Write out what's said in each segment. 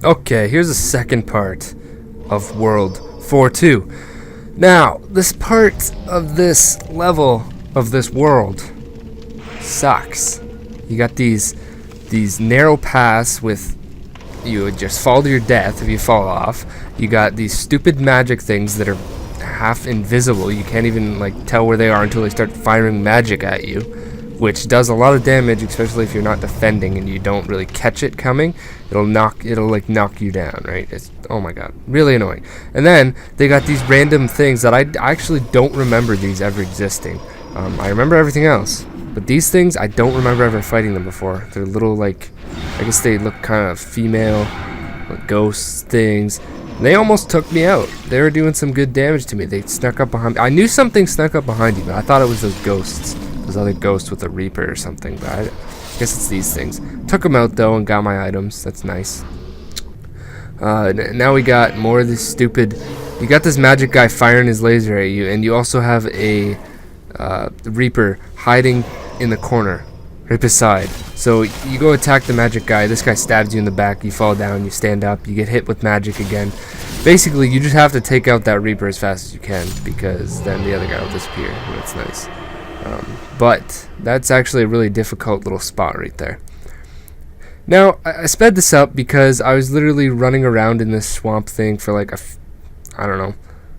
Okay, here's the second part of World 4-2. Now, this part of this level of this world sucks. You got these narrow paths with you would just fall to your death if you fall off. You got these stupid magic things that are half invisible. You can't even like tell where they are until they start firing magic at you, which does a lot of damage, especially if you're not defending and you don't really catch it coming. It'll knock you down, right? It's, oh my god, really annoying. And then they got these random things that I actually don't remember these ever existing. I remember everything else, but these things I don't remember ever fighting them before. They're little, like, I guess they look kind of female, like ghost things. They almost took me out. They were doing some good damage to me. They snuck up behind me. I knew something snuck up behind you, but I thought it was those ghosts. Those other ghosts with a reaper or something, but I guess it's these things. Took them out though and got my items. That's nice. Now we got more of this stupid. You got this magic guy firing his laser at you, and you also have a reaper hiding in the corner, right beside. So you go attack the magic guy. This guy stabs you in the back. You fall down. You stand up. You get hit with magic again. Basically, you just have to take out that reaper as fast as you can, because then the other guy will disappear. And that's nice. But that's actually a really difficult little spot right there. Now, I sped this up because I was literally running around in this swamp thing for like I don't know,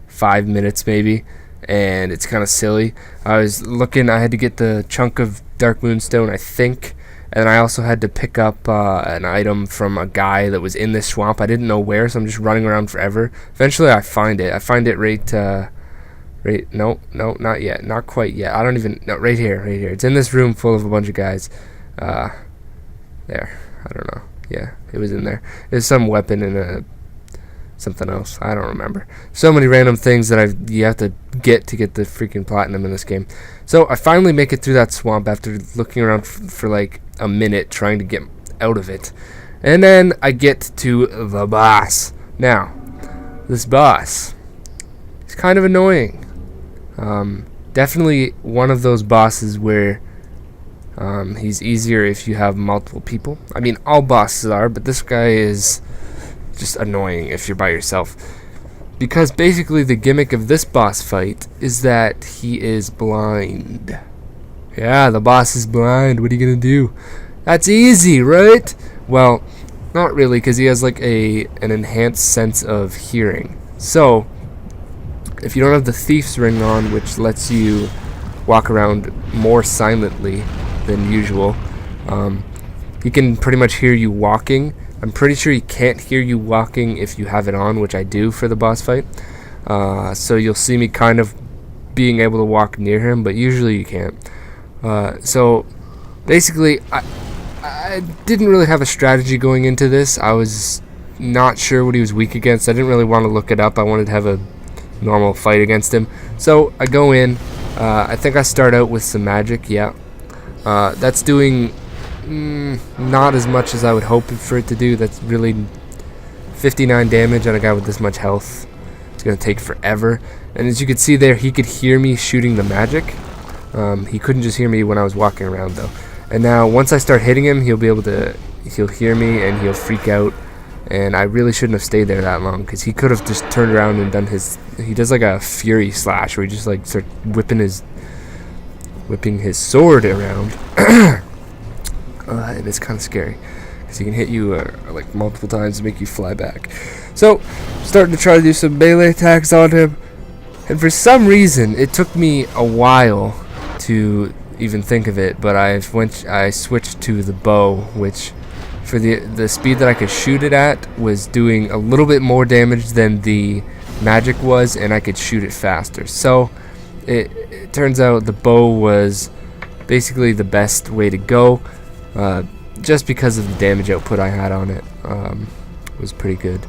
5 minutes maybe, and it's kind of silly. I was looking, I had to get the chunk of Dark Moonstone, I think, and I also had to pick up an item from a guy that was in this swamp. I didn't know where, so I'm just running around forever. Eventually I find it. I find it right, no, not yet, not quite yet. I don't even, no, right here. It's in this room full of a bunch of guys. There, I don't know. Yeah, it was in there. There's some weapon and something else. I don't remember. So many random things that you have to get the freaking platinum in this game. So I finally make it through that swamp after looking around for like a minute trying to get out of it. And then I get to the boss. Now, this boss is kind of annoying. Definitely one of those bosses where he's easier if you have multiple people. I mean, all bosses are, but this guy is just annoying if you're by yourself. Because basically the gimmick of this boss fight is that he is blind. Yeah, the boss is blind. What are you gonna do? That's easy, right? Well, not really, because he has like an enhanced sense of hearing. So if you don't have the Thief's Ring on, which lets you walk around more silently than usual, he can pretty much hear you walking. I'm pretty sure he can't hear you walking if you have it on, which I do for the boss fight. So you'll see me kind of being able to walk near him, but usually you can't. So basically, I didn't really have a strategy going into this. I was not sure what he was weak against. I didn't really want to look it up. I wanted to have a normal fight against him. So I go in. I think I start out with some magic. Yeah, that's doing not as much as I would hope for it to do. That's really 59 damage on a guy with this much health. It's gonna take forever. And as you can see there, he could hear me shooting the magic. He couldn't just hear me when I was walking around though. And now once I start hitting him, he'll hear me and he'll freak out. And I really shouldn't have stayed there that long, because he could have just turned around and done he does like a fury slash where he just like starts whipping his sword around. And it's kind of scary because he can hit you like multiple times to make you fly back. So starting to try to do some melee attacks on him, and for some reason it took me a while to even think of it, but I switched to the bow, which for the speed that I could shoot it at was doing a little bit more damage than the magic was, and I could shoot it faster. So it turns out the bow was basically the best way to go. Just because of the damage output I had on it, was pretty good.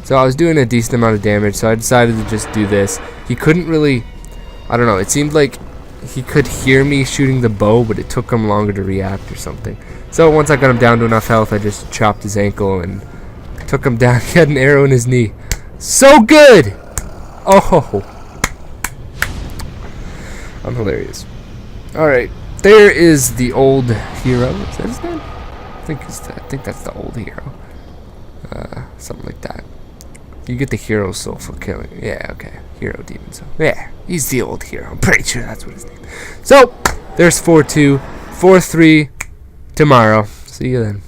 So I was doing a decent amount of damage, so I decided to just do this. He couldn't really, I don't know, it seemed like he could hear me shooting the bow, but it took him longer to react or something. So once I got him down to enough health, I just chopped his ankle and took him down. He had an arrow in his knee. So good! Oh, I'm hilarious. Alright. There is the old hero. Is that his name? I think that's the old hero. Something like that. You get the hero soul for killing. Yeah, okay. Hero demon soul. Yeah, he's the old hero. I'm pretty sure that's what his name is. So, there's 4-2. 4-3 tomorrow. See you then.